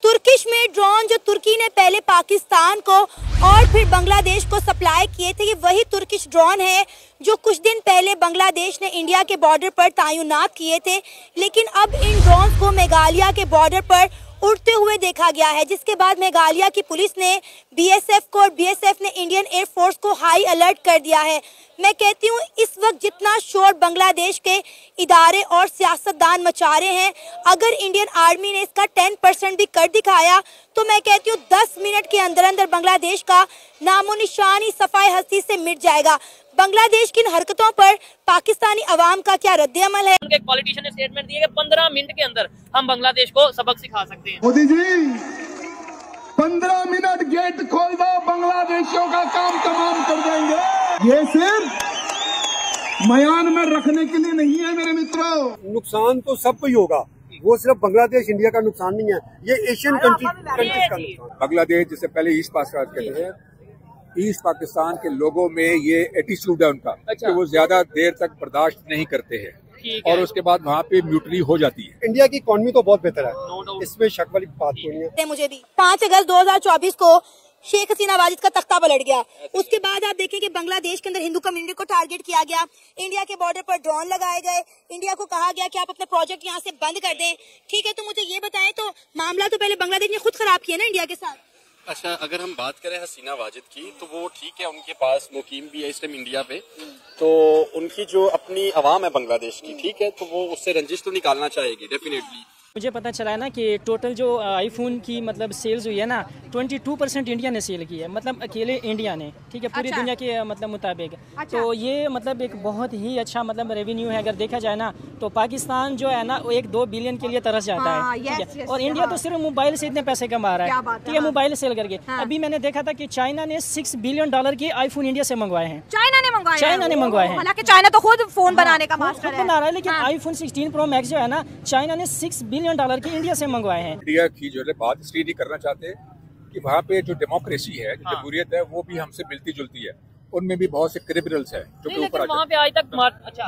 Turkish में drone जो तुर्की ने पहले पाकिस्तान को और फिर बांग्लादेश को सप्लाई किए थे, ये वही तुर्किश ड्रोन है जो कुछ दिन पहले बांग्लादेश ने इंडिया के बॉर्डर पर तैनात किए थे। लेकिन अब इन ड्रोन को मेघालय के बॉर्डर पर उड़ते हुए देखा गया है, जिसके बाद मेघालय की पुलिस ने बीएसएफ को और बीएसएफ ने इंडियन एयरफोर्स को हाई अलर्ट कर दिया है। मैं कहती हूँ इस वक्त जितना शोर बांग्लादेश के इदारे और सियासतदान मचा रहे हैं, अगर इंडियन आर्मी ने इसका 10% भी कर दिखाया तो मैं कहती हूँ 10 मिनट के अंदर अंदर बांग्लादेश का नामो निशान ही सफाई हस्ती से मिट जाएगा। बांग्लादेश की इन हरकतों पर पाकिस्तानी अवाम का क्या रद्द-ए-अमल है? एक पॉलिटिशियन ने स्टेटमेंट दिया कि 15 मिनट के अंदर हम बांग्लादेश को सबक सिखा सकते हैं। मोदी जी 15 मिनट गेट खोल दो, बांग्लादेशियों का काम तमाम कर देंगे। ये सिर्फ मयान में रखने के लिए नहीं है मेरे मित्रों। नुकसान तो सबको ही होगा, वो सिर्फ बांग्लादेश इंडिया का नुकसान नहीं है, ये एशियन कंट्रीज का नुकसान। बांग्लादेश जिसे पहले ईस्ट पाकिस्तान कहते हैं, ईस्ट पाकिस्तान के लोगों में ये एटीट्यूड है उनका कि वो ज्यादा देर तक बर्दाश्त नहीं करते हैं और उसके बाद वहाँ पे म्यूटरी हो जाती है। इंडिया की इकोनॉमी तो बहुत बेहतर है, इसमें शक वाली बात नहीं है। मुझे भी 5 अगस्त 2024 को शेख हसीना वाजिद का तख्ता पलट गया। उसके बाद आप देखें कि बांग्लादेश के अंदर हिंदू कम्युनिटी को टारगेट किया गया, इंडिया के बॉर्डर पर ड्रोन लगाए गए, इंडिया को कहा गया कि आप अपने प्रोजेक्ट यहाँ से बंद कर दें। ठीक है, तो मुझे ये बताएं, तो मामला तो पहले बांग्लादेश ने खुद खराब किया ना इंडिया के साथ। अच्छा, अगर हम बात करें हसीना वाजिद की तो वो ठीक है, उनके पास मुकीम भी है इस टाइम इंडिया पे, तो उनकी जो अपनी आवाम है बांग्लादेश की, ठीक है, तो वो उससे रंजिश तो निकालना चाहेगी डेफिनेटली। मुझे पता चला है ना कि टोटल जो आईफोन की मतलब सेल्स हुई है ना 22% इंडिया ने सेल की है, मतलब अकेले इंडिया ने, ठीक है, पूरी दुनिया के मतलब मुताबिक। तो ये मतलब एक बहुत ही अच्छा मतलब रेवेन्यू है। अगर देखा जाए ना तो पाकिस्तान जो है ना वो 1-2 बिलियन के लिए तरस जाता है, ठीक है, और इंडिया तो सिर्फ मोबाइल से इतने पैसे कमा रहा है, ठीक है, मोबाइल सेल करके। अभी मैंने देखा था कि चाइना ने $6 बिलियन के आईफोन इंडिया से मंगवाए हैं। चाइना ने मंगवाए हैं, हालांकि चाइना तो खुद फोन बनाने का मास्टर बना रहा है, लेकिन आईफोन 16 प्रो मैक्स जो है ना चाइना ने $6 बिलियन के इंडिया से मंगवाए हैं। इंडिया की जो है बात इसलिए नहीं करना चाहते कि वहाँ पे जो डेमोक्रेसी है, जो जमहूरियत है, वो भी हमसे मिलती जुलती है। उनमें भी बहुत से क्रिमिनल्स हैं जो कि ऊपर वहाँ पे आज तक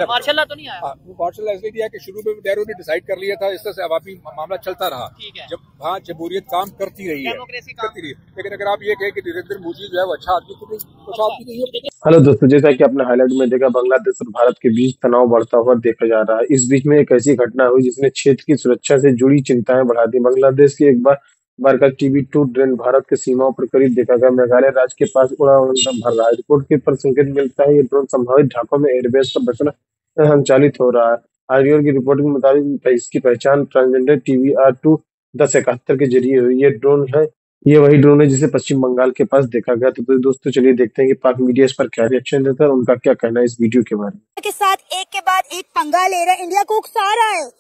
मार्शल लॉ तो नहीं आया। वो मार्शल लॉ इसलिए दिया कि शुरू में नेहरू ने डिसाइड कर लिया था, इस तरह से अवामी मामला चलता रहा। जब वहाँ जमहूरियत काम करती रही है, लेकिन अगर आप ये कहें कि नरेंद्र मोदी जो है वो अच्छा आदमी तो अच्छा आदमी नहीं है। हेलो दोस्तों, जैसा कि आपने हाईलाइट में देखा, बांग्लादेश और भारत के बीच तनाव बढ़ता हुआ देखा जा रहा है। इस बीच में एक ऐसी घटना हुई जिसने क्षेत्र की सुरक्षा से जुड़ी चिंताएं बढ़ा दी। बांग्लादेश की एक बार का TB2 ड्रोन भारत की सीमाओं पर करीब देखा गया। मेघालय राज्य के पास उड़ा भर रहा है। रिपोर्ट के पर संकेत मिलता है ये ड्रोन संभावित ढाकों में एयरबेस पर बचना संचालित हो रहा है। आईआर की रिपोर्ट के मुताबिक इसकी पहचान ट्रांसजेंडर TBR2 1071 के जरिए हुई। ये वही ड्रोन है जिसे पश्चिम बंगाल के पास देखा गया। तो दोस्तों चलिए देखते हैं कि पाक मीडिया इस पर क्या रिएक्शन देता है और उनका क्या कहना है इस वीडियो के बारे में। के साथ एक के बाद एक पंगा ले रहा है, इंडिया को उकसा रहा है।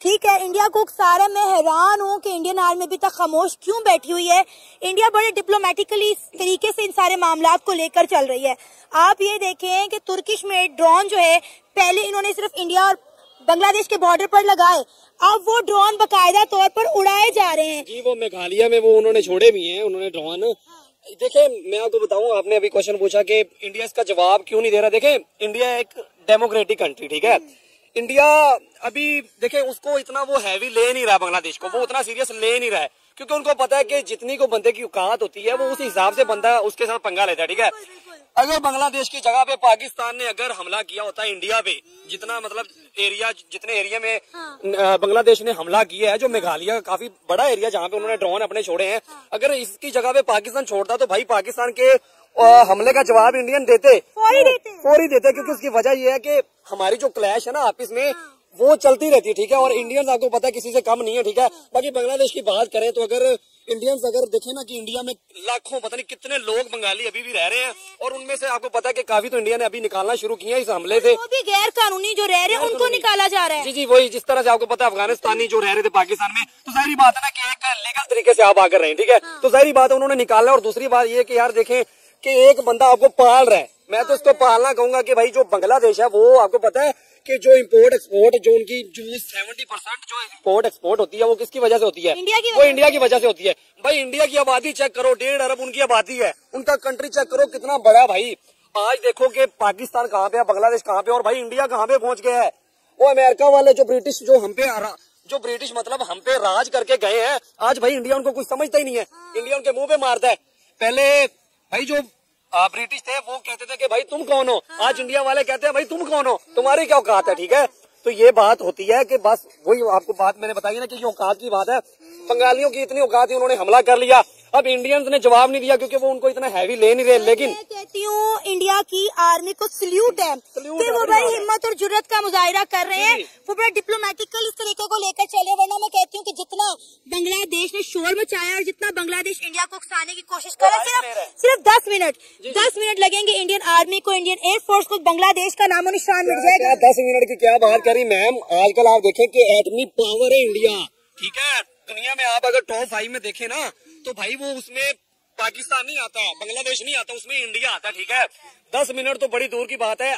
ठीक है, इंडिया को उकसा रहा है। मैं हैरान हूँ कि इंडियन आर्मी अभी तक खामोश क्यों बैठी हुई है। इंडिया बड़े डिप्लोमेटिकली तरीके से इन सारे मामलात को लेकर चल रही है। आप ये देखें कि तुर्किश में ड्रोन जो है, पहले इन्होंने सिर्फ इंडिया और बांग्लादेश के बॉर्डर पर लगाए, अब वो ड्रोन बाकायदा तौर पर उड़ाए जा रहे हैं। जी, वो मेघालय में वो उन्होंने छोड़े भी हैं, उन्होंने ड्रोन। देखिए, मैं आपको बताऊं, आपने अभी क्वेश्चन पूछा कि इंडिया इसका जवाब क्यों नहीं दे रहा। देखें, इंडिया एक डेमोक्रेटिक कंट्री, ठीक है, इंडिया अभी देखें उसको इतना वो हैवी ले नहीं रहा है, बांग्लादेश को वो उतना सीरियस ले नहीं रहा है, क्योंकि उनको पता है कि जितनी को बंदे की औकात होती है वो उस हिसाब से बंदा उसके साथ पंगा लेता है, ठीक है। अगर बांग्लादेश की जगह पे पाकिस्तान ने अगर हमला किया होता है इंडिया पे, जितना मतलब जितने एरिया में बांग्लादेश ने हमला किया है, जो मेघालय का काफी बड़ा एरिया जहाँ पे उन्होंने ड्रोन अपने छोड़े हैं, अगर इसकी जगह पे पाकिस्तान छोड़ता तो भाई पाकिस्तान के हमले का जवाब इंडियन फौरी देते, क्योंकि उसकी वजह यह है कि हमारी जो क्लैश है ना आपस में वो चलती रहती है, ठीक है, और इंडियंस आपको पता है किसी से कम नहीं है, ठीक है। बाकी बांग्लादेश की बात करें तो अगर इंडियंस अगर देखें ना कि इंडिया में लाखों पता नहीं कितने लोग बंगाली अभी भी रह रहे हैं, और उनमें से आपको पता है कि काफी तो इंडिया ने अभी निकालना शुरू किया इस हमले से। वो भी गैर कानूनी जो रह रहे हैं उनको निकाला जा रहा है। जी, वही जिस तरह से आपको पता है अफगानिस्तानी जो रह रहे थे पाकिस्तान में, तो जाहिर बात है ना कि एक लीगल तरीके से आप आकर रहे हैं, ठीक है, तो जाहिर बात है उन्होंने निकाला। और दूसरी बात ये कि यार देखें कि एक बंदा आपको पाल रहा है, मैं तो इसको पालना कहूंगा कि भाई जो बांग्लादेश है वो आपको पता है कि जो इम्पोर्ट एक्सपोर्ट जो उनकी जो 70% जो इम्पोर्ट एक्सपोर्ट होती है वो किसकी वजह से होती है? वो इंडिया की वजह से होती है। भाई इंडिया की आबादी चेक करो, 1.5 अरब उनकी आबादी है, उनका कंट्री चेक करो कितना बड़ा। भाई आज देखो कि पाकिस्तान कहाँ पे है, बांग्लादेश कहाँ पे, और भाई इंडिया कहाँ पे पहुंच गया है। वो अमेरिका वाले जो ब्रिटिश जो हम पे जो ब्रिटिश मतलब हम पे राज करके गए हैं, आज भाई इंडिया उनको कुछ समझता ही नहीं है। इंडिया उनके मुंह पे मारता है। पहले भाई जो ब्रिटिश थे वो कहते थे कि भाई तुम कौन हो, आज इंडिया वाले कहते हैं भाई तुम कौन हो, तुम्हारी क्या औकात है। ठीक है, तो ये बात होती है कि बस वही आपको बात मैंने बताई ना कि ये औकात की बात है। बंगालियों की इतनी औकात थी, उन्होंने हमला कर लिया। अब इंडियंस ने जवाब नहीं दिया क्योंकि वो उनको इतना हैवी ले नहीं रहे। लेकिन मैं कहती हूँ इंडिया की आर्मी को सल्यूट है कि वो बड़ी हिम्मत और जुर्रत का मुजाहिरा कर रहे हैं। वो बड़ा डिप्लोमेटिकल इस तरीके को लेकर चले, वरना मैं कहती हूँ कि जितना बांग्लादेश ने शोर मचाया और जितना बांग्लादेश इंडिया को उकसाने की कोशिश कर रहा है, सिर्फ 10 मिनट लगेंगे इंडियन आर्मी को, इंडियन एयरफोर्स को, बांग्लादेश का नामो निशान मिट जाएगा। 10 मिनट की क्या बात करी मैम, आजकल आप देखें कि एटमी पावर है इंडिया। ठीक है, दुनिया में आप अगर टॉप 5 में देखें ना तो भाई वो उसमें पाकिस्तान नहीं आता, बांग्लादेश नहीं आता, उसमें इंडिया आता। ठीक है, 10 मिनट तो बड़ी दूर की बात है।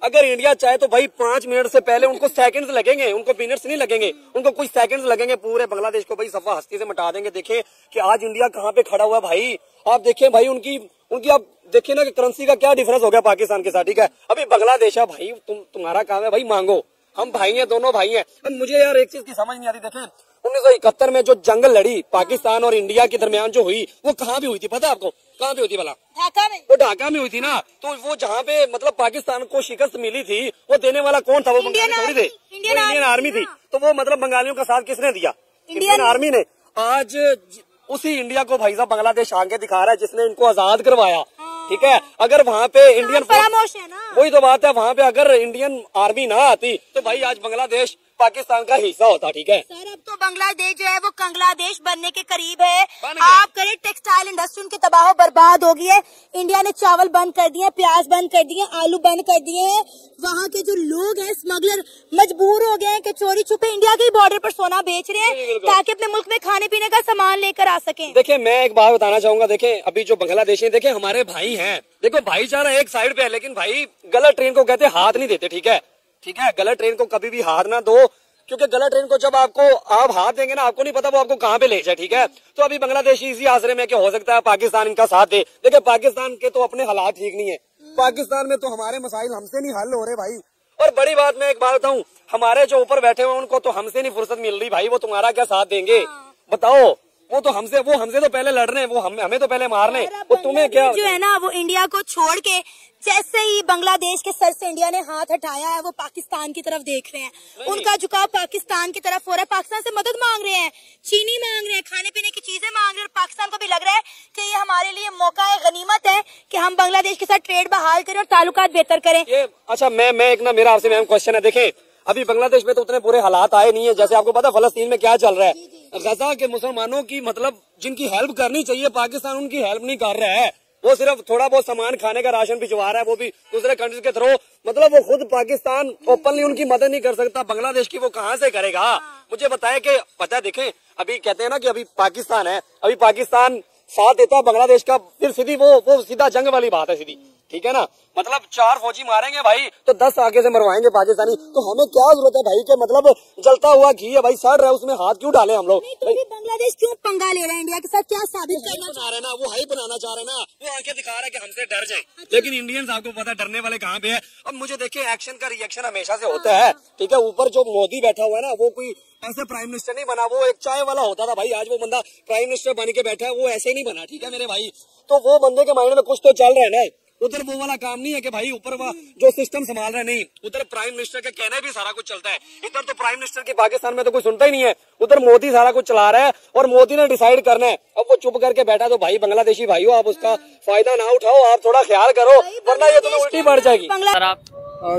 अगर इंडिया चाहे तो भाई 5 मिनट से पहले उनको सेकंड्स लगेंगे, उनको मिनट्स नहीं लगेंगे, उनको कुछ सेकंड्स लगेंगे, पूरे बांग्लादेश को भाई सफा हस्ती से मिटा देंगे। देखे कि आज इंडिया कहाँ पे खड़ा हुआ है भाई। आप देखें भाई उनकी आप देखिए ना कि करेंसी का क्या डिफरेंस हो गया पाकिस्तान के साथ। ठीक है, अभी बांग्लादेश है भाई, तुम्हारा काम है भाई मांगो, हम भाई हैं, दोनों भाई हैं। अब मुझे यार एक चीज की समझ नहीं आती, देखें 1971 में जो जंग लड़ी पाकिस्तान और इंडिया के दरमियान जो हुई, वो कहाँ भी हुई थी पता है आपको? कहाँ पे हुई थी भला? ढाका में। वो ढाका में हुई थी ना। तो वो जहाँ पे मतलब पाकिस्तान को शिकस्त मिली थी, वो देने वाला कौन था? वो बंगाली थोड़ी थे, इंडियन आर्मी थी। तो वो मतलब बंगालियों का साथ किसने दिया? इंडियन आर्मी ने। आज उसी इंडिया को भाई साहब बांग्लादेश आगे दिखा रहा है जिसने इनको आजाद करवाया। ठीक है, अगर वहाँ पे इंडियन फरामोश है ना, वही तो बात है, वहाँ पे अगर इंडियन आर्मी ना आती तो भाई आज बांग्लादेश पाकिस्तान का हिस्सा होता। ठीक है सर, अब तो बांग्लादेश जो है वो कंगलादेश बनने के करीब है। आप करें, टेक्सटाइल इंडस्ट्री उनकी तबाह बर्बाद हो गई है। इंडिया ने चावल बंद कर दिए, प्याज बंद कर दिए, आलू बंद कर दिए हैं। वहाँ के जो लोग हैं स्मगलर मजबूर हो गए हैं कि चोरी छुपे इंडिया के बॉर्डर पर सोना बेच रहे हैं ताकि अपने मुल्क में खाने पीने का सामान लेकर आ सकें। देखिए मैं एक बात बताना चाहूंगा, देखें अभी जो बांग्लादेशी देखे हमारे भाई हैं, देखो भाईचारा एक साइड पे है, लेकिन भाई गलत ट्रेन को कहते हाथ नहीं देते। ठीक है, गलत ट्रेन को कभी भी हाथ ना दो, क्योंकि गलत ट्रेन को जब आप हाथ देंगे ना, आपको नहीं पता वो आपको कहाँ पे ले जाए। ठीक है, तो अभी बांग्लादेशी इसी आसरे में कि हो सकता है पाकिस्तान इनका साथ दे। देखिए पाकिस्तान के तो अपने हालात ठीक नहीं है, पाकिस्तान में तो हमारे मसाइल हमसे नहीं हल हो रहे भाई। और बड़ी बात मैं एक बात बताऊं, हमारे जो ऊपर बैठे हुए उनको तो हमसे नहीं फुर्सत मिल रही भाई, वो तुम्हारा क्या साथ देंगे बताओ? वो हमसे तो पहले लड़ रहे हैं, वो हमें तो पहले मार रहे हैं, वो तुम्हें क्या जो है ना वो इंडिया को छोड़ के जैसे ही बांग्लादेश के सर से इंडिया ने हाथ हटाया है, वो पाकिस्तान की तरफ देख रहे हैं। उनका झुकाव पाकिस्तान की तरफ हो रहा है, पाकिस्तान से मदद मांग रहे हैं, चीनी मांग रहे हैं, खाने पीने की चीजें मांग रहे हैं। पाकिस्तान को भी लग रहा है कि ये हमारे लिए मौका है, गनीमत है कि हम बांग्लादेश के साथ ट्रेड बहाल करें और ताल्लुकात बेहतर करें। अच्छा मैं एक ना मेरा आपसे मैम क्वेश्चन है, देखें अभी बांग्लादेश में तो उतने बुरे हालात आए नहीं है, जैसे आपको पता फलस्तीन में क्या चल रहा है। गजा के मुसलमानों की मतलब जिनकी हेल्प करनी चाहिए पाकिस्तान उनकी हेल्प नहीं कर रहा है, वो सिर्फ थोड़ा बहुत सामान खाने का राशन भिजवा रहा है, वो भी दूसरे कंट्रीज के थ्रू। मतलब वो खुद पाकिस्तान ओपनली उनकी मदद नहीं कर सकता, बांग्लादेश की वो कहाँ से करेगा? मुझे बताया कि पता है, देखें अभी कहते हैं ना कि अभी पाकिस्तान है, अभी पाकिस्तान साथ देता है बांग्लादेश का, फिर सीधी वो सीधा जंग वाली बात है सीधी। ठीक है ना, मतलब 4 फौजी मारेंगे भाई तो 10 आगे से मरवाएंगे पाकिस्तानी। तो हमें क्या जरूरत है भाई के मतलब जलता हुआ घी है भाई, सड़ रहा है, उसमें हाथ क्यों डाले हम लोग? तो बांग्लादेश क्यों पंगा ले रहा है इंडिया के साथ? क्या साबित करना चाह रहे हैं ना, वो हाई बनाना चाह रहे हैं ना, वो आके दिखा रहा है कि हमसे डर जाए। लेकिन इंडियंस आपको पता डरने वाले कहाँ पे है। अब मुझे देखिए एक्शन का रिएक्शन हमेशा से होता है। ठीक है, ऊपर जो मोदी बैठा हुआ है ना, वो कोई ऐसे प्राइम मिनिस्टर नहीं बना, वो एक चाय वाला होता था भाई, आज वो बंदा प्राइम मिनिस्टर बन के बैठा है, वो ऐसे ही नहीं बना। ठीक है मेरे भाई, तो वो बंदे के माइंड में कुछ तो चल रहा है ना। उधर वो वाला काम नहीं है कि भाई ऊपर जो सिस्टम संभाल रहा है, नहीं, उधर प्राइम मिनिस्टर के कहने भी सारा कुछ चलता है। इधर तो प्राइम मिनिस्टर की पाकिस्तान में तो कोई सुनता ही नहीं है, उधर मोदी सारा कुछ चला रहा है और मोदी ने डिसाइड करना है। अब वो चुप करके बैठा, तो भाई बांग्लादेशी भाइयों आप उसका फायदा ना उठाओ, आप थोड़ा ख्याल करो, वरना ये तुम्हें उल्टी पड़ जाएगी।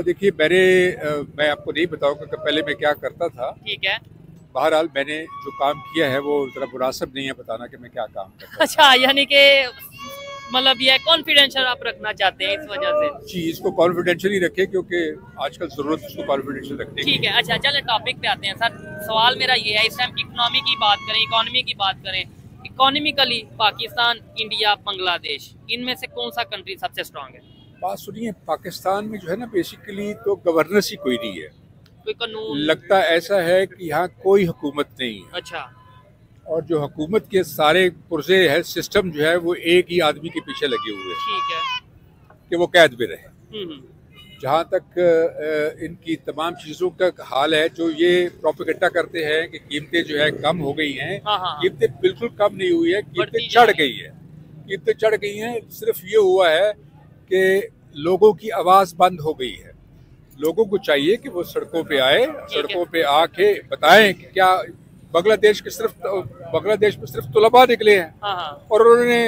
देखिए मैं आपको नहीं बताऊंगा कि पहले मैं क्या करता था। ठीक है, बहरहाल मैंने जो काम किया है वो जरा मुनासिब नहीं है बताना कि मैं क्या काम करता हूं। अच्छा, यानी कि मतलब ये कॉन्फिडेंशियल आप रखना चाहते हैं इस वजह से? जी, इसको कॉन्फिडेंशियल ही रखें क्योंकि आजकल जरूरत इसको कॉन्फिडेंशियल रखने की। ठीक है, अच्छा चले टॉपिक पे आते हैं सर। सवाल मेरा ये है, इस टाइम इकोनॉमी की बात करें, इकोनॉमी की बात करें, इकोनॉमिकली पाकिस्तान, इंडिया, बांग्लादेश, इनमें से कौन सा कंट्री सबसे स्ट्रांग है? बात सुनिए, पाकिस्तान में जो है ना बेसिकली तो गवर्नेंस ही कोई नहीं है, कोई कानून लगता ऐसा है कि यहाँ कोई हुकूमत नहीं है। अच्छा, और जो हुकूमत के सारे पुरजे है, सिस्टम जो है वो एक ही आदमी के पीछे लगे हुए हैं। ठीक है कि वो कैद में रहे। जहाँ तक इनकी तमाम चीज़ों का हाल है, जो ये प्रोपेगेंडा करते हैं कि कीमतें जो है कम हो गई हैं, कीमतें बिल्कुल कम नहीं हुई है, कीमतें चढ़ गई है। कीमतें चढ़ गई हैं, सिर्फ ये हुआ है कि लोगों की आवाज़ बंद हो गई है। लोगों को चाहिए कि वो सड़कों पे आए, सड़कों पे आके बताएं कि क्या बांग्लादेश में सिर्फ तुलबा निकले हैं और उन्होंने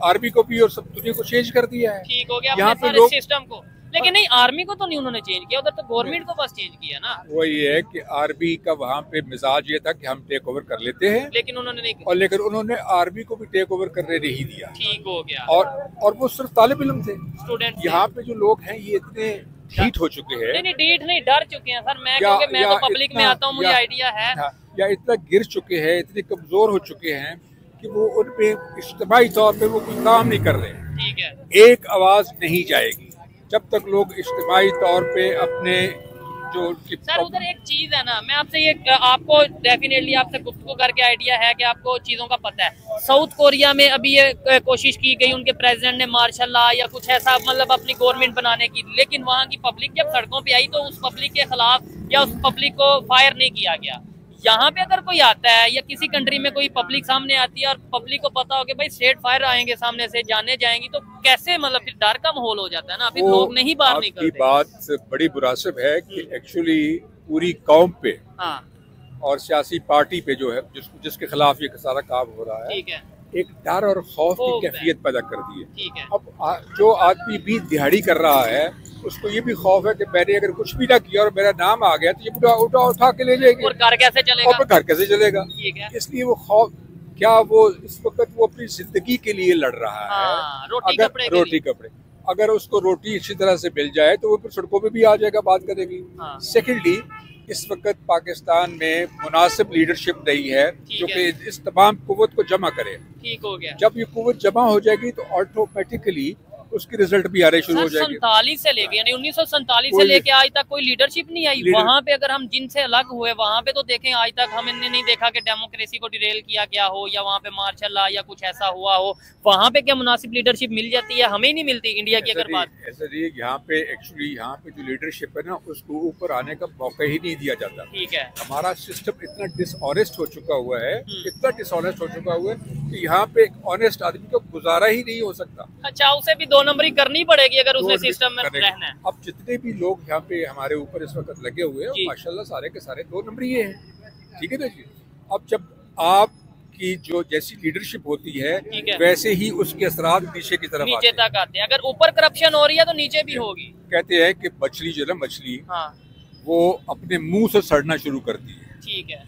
आर्मी को भी और सब दुनिया को चेंज कर दिया है। ठीक हो गया यहाँ पे लोग सिस्टम को, लेकिन नहीं आर्मी को तो नहीं उन्होंने चेंज किया, उधर तो गवर्नमेंट को बस चेंज किया ना। वही है कि आर्मी का वहाँ पे मिजाज ये था कि हम टेक ओवर कर लेते हैं, लेकिन उन्होंने नहीं, और लेकिन उन्होंने आर्मी को भी टेक ओवर करने नहीं दिया। ठीक हो गया। और वो सिर्फ तालिब इल्म थे, स्टूडेंट। यहाँ पे जो लोग हैं ये इतने ढीठ हो चुके हैं। नहीं ढीठ नहीं, डर चुके हैं सर। मैं क्योंकि मैं तो पब्लिक में आता हूँ, मुझे आइडिया है। या इतना गिर चुके हैं, इतने कमजोर हो चुके हैं कि वो उनपे इज्तिमाई तौर पे वो कोई काम नहीं कर रहे। ठीक है। एक आवाज नहीं जाएगी जब तक लोग इज्तिमाई तौर पे अपने जो सर उधर एक चीज है ना, मैं आपसे ये आपको डेफिनेटली आपसे गुफ्तगू करके आइडिया है कि आपको चीजों का पता है। साउथ कोरिया में अभी ये कोशिश की गई, उनके प्रेसिडेंट ने मार्शल लॉ या कुछ ऐसा मतलब अपनी गवर्नमेंट बनाने की, लेकिन वहाँ की पब्लिक जब सड़कों पे आई तो उस पब्लिक के खिलाफ या उस पब्लिक को फायर नहीं किया गया। यहाँ पे अगर कोई आता है या किसी कंट्री में कोई पब्लिक सामने आती है और पब्लिक को पता हो कि भाई स्ट्रेट फायर आएंगे सामने से, जाने जाएंगी, तो कैसे मतलब फिर डर का माहौल हो जाता है ना, फिर लोग नहीं बाहर निकलते। आपकी बात बड़ी मुनासिब है कि एक्चुअली पूरी कौम पे और सियासी पार्टी पे जो है जिसके खिलाफ ये सारा काम हो रहा है, ठीक है, एक डर और खौफ की कैफियत पैदा कर दी है। ठीक है। अब जो आदमी भी दिहाड़ी कर रहा है उसको ये भी खौफ है कि मैंने अगर कुछ भी ना किया और मेरा नाम आ गया तो ये उठा के ले जाएंगे, और घर कैसे चलेगा, और घर कैसे चलेगा। इसलिए वो खौफ, क्या वो इस वक्त वो अपनी जिंदगी के लिए लड़ रहा है, रोटी कपड़े। अगर उसको रोटी अच्छी तरह से मिल जाए तो वो फिर सड़कों पे भी आ जाएगा, बात करेगी। सेकेंडली, इस वक्त पाकिस्तान में मुनासिब लीडरशिप नहीं है जो कि इस तमाम कुव्वत को जमा करे। ठीक हो गया। जब ये कुव्वत जमा हो जाएगी तो ऑटोमेटिकली उसकी रिजल्ट भी आने शुरू हो जाएंगे। 47 से लेके यानी 1947 से लेके आज तक कोई लीडरशिप नहीं आई वहाँ पे। अगर हम जिनसे अलग हुए वहाँ पे तो देखें, आज तक हमने नहीं देखा कि डेमोक्रेसी को डिरेल किया गया हो या वहाँ पे मार्शल लॉ या कुछ ऐसा हुआ हो। वहाँ पे क्या मुनासिब लीडरशिप मिल जाती है? हमें नहीं मिलती इंडिया की अगर बात। ऐसा नहीं, यहाँ पे एक्चुअली यहाँ पे जो लीडरशिप है ना उसको ऊपर आने का मौका ही नहीं दिया जाता। ठीक है। हमारा सिस्टम इतना डिसऑनेस्ट हो चुका हुआ है, इतना डिसऑनेस्ट हो चुका हुआ है कि यहाँ पे एक ऑनेस्ट आदमी को गुजारा ही नहीं हो सकता। अच्छा, उसे भी 2 नंबरी करनी पड़ेगी अगर उसने सिस्टम में रहना है। अब जितने भी लोग यहाँ पे हमारे ऊपर इस वक्त लगे हुए हैं माशाल्लाह सारे के सारे 2 नंबरी हैं। ठीक है ना जी। अब जब आपकी जो जैसी लीडरशिप होती है वैसे ही उसके असरात नीचे की तरफ नीचे तक आते हैं। अगर ऊपर करप्शन हो रही है तो नीचे भी होगी। कहते हैं कि मछली जो है मछली वो अपने मुंह से सड़ना शुरू करती है। ठीक है।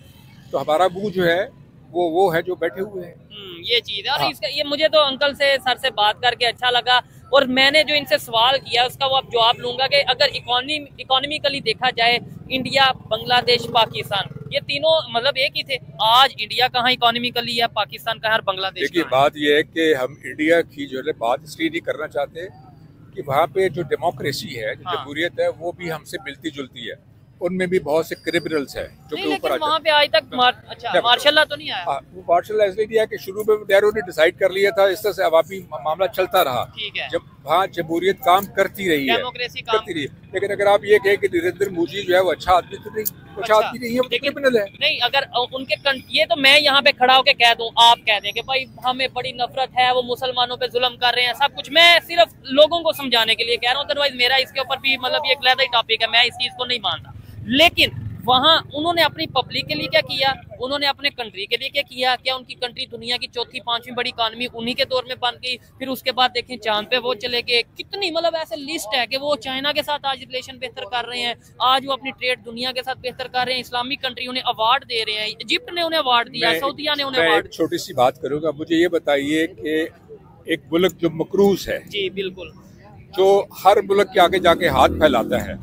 तो हमारा मुंह जो है वो है जो बैठे हुए हैं। ये चीज है। और इसका ये मुझे तो अंकल से सर से बात करके अच्छा लगा, और मैंने जो इनसे सवाल किया उसका वो अब जवाब लूंगा कि अगर इकोनॉमिकली देखा जाए, इंडिया, बांग्लादेश, पाकिस्तान, ये तीनों मतलब एक ही थे। आज इंडिया कहाँ इकोनॉमिकली है, पाकिस्तान कहाँ, बांग्लादेश। देखिए बात ये है कि हम इंडिया की जो है बात इसलिए नहीं करना चाहते कि वहाँ पे जो डेमोक्रेसी है, जो जमहूरियत है, वो भी हमसे मिलती जुलती है। उनमें भी बहुत से क्रिमिनल्स हैं जो कि ऊपर वहाँ पे आज तक मार्शल लॉ तो नहीं आया। वो मार्शल लॉ इसलिए दिया कि शुरू में नेहरू ने डिसाइड कर लिया था, इस तरह से अवामी मामला चलता रहा। ठीक है। जब वहाँ जमहूरियत काम करती रही है, करती रही। लेकिन अगर आप ये कहें कि नरेंद्र मोदी जो है वो अच्छा आदमी तो नहीं, अच्छा आदमी नहीं है, वो क्रिमिनल है। नहीं, अगर उनके ये तो मैं यहाँ पे खड़ा होकर कह दूं, आप कह दें कि भाई हमें बड़ी नफरत है, वो मुसलमानों पे जुल्म कर रहे हैं, सब कुछ मैं सिर्फ लोगों को समझाने के लिए कह रहा हूँ। अदरवाइज मेरा इसके ऊपर भी मतलब ये एक अलग ही टॉपिक है, मैं इस चीज को नहीं मानता। लेकिन वहाँ उन्होंने अपनी पब्लिक के लिए क्या किया, उन्होंने अपने कंट्री के लिए क्या किया? क्या उनकी कंट्री दुनिया की 4थी 5वीं बड़ी इकॉनमी उन्हीं के दौर में बन गई? फिर उसके बाद देखें चांद पे वो चले गए। कितनी मतलब ऐसे लिस्ट है कि वो चाइना के साथ आज रिलेशन बेहतर कर रहे हैं, आज वो अपनी ट्रेड दुनिया के साथ बेहतर कर रहे हैं, इस्लामिक कंट्री उन्हें अवार्ड दे रहे हैं, इजिप्ट ने उन्हें अवार्ड दिया, सऊदिया ने उन्हें अवार्ड। छोटी सी बात करूंगा, मुझे ये बताइए कि एक मुल्क जो मकरूज है, जी बिल्कुल, जो हर मुल्क के आगे जाके हाथ फैलाता है,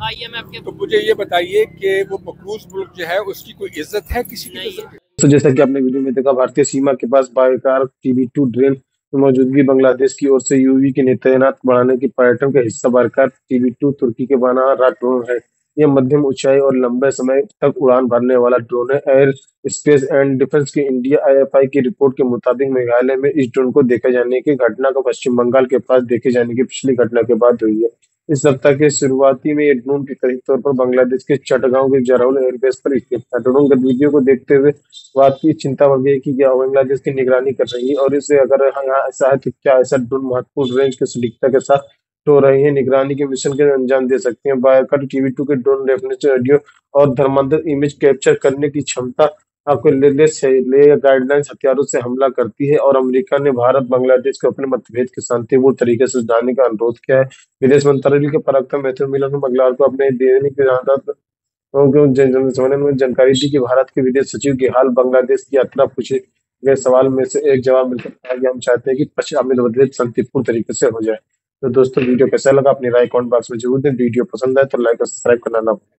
तो मुझे ये बताइए कि वो मकरूज मुल्क जो है उसकी कोई इज्जत है किसी की नजर में? तो जैसा कि आपने वीडियो में देखा, भारतीय सीमा के पास बायकार TB2 ड्रोन की मौजूदगी बांग्लादेश की ओर से यूएई की तैनात बढ़ाने के पर्यटन का हिस्सा। बायकार TB2 तुर्की के बना रहा ड्रोन है। यह मध्यम ऊंचाई और लंबे समय तक उड़ान भरने वाला ड्रोन है। एयर स्पेस एंड डिफेंस की इंडिया IFI की रिपोर्ट के मुताबिक मेघालय में इस ड्रोन को देखे जाने की घटना को पश्चिम बंगाल के पास देखे जाने की पिछली घटना के बाद हुई है। इस सप्ताह के शुरुआती में ये ड्रोन के कथित तौर पर बांग्लादेश के चटगांव के जरौल एयरबेस पर स्थित था। ड्रोन गतिविधियों को देखते हुए बात की चिंता बढ़ गई कि क्या बांग्लादेश की निगरानी कर रही है, और इससे अगर यहाँ ऐसा है तो क्या ऐसा ड्रोन महत्वपूर्ण रेंज की सटीकता के साथ तो रही है निगरानी के मिशन के अंजाम दे सकते हैं। बायकर TB2 के ड्रोन डेफिनेशन रेडियो और थर्मल इमेज कैप्चर करने की क्षमता आपको ले गाइडलाइंस हथियारों से हमला करती है, और अमेरिका ने भारत बांग्लादेश को अपने मतभेद के शांतिपूर्ण तरीके से सुलझाने का अनुरोध किया है। विदेश मंत्रालय के प्रवक्ता मैथ्यू मिलर ने मंगलवार को अपने दैनिक सम्मेलन में जानकारी दी कि भारत के विदेश सचिव की हाल बांग्लादेश की यात्रा पूछे गए सवाल में से एक जवाब मिलकर कहा कि हम चाहते हैं कि पश्चिम मतभेद शांतिपूर्ण तरीके से हो जाए। तो दोस्तों, वीडियो कैसा लगा अपनी राय कमेंट बॉक्स में जरूर दें। वीडियो पसंद आए तो लाइक और सब्सक्राइब करना ना भूलें।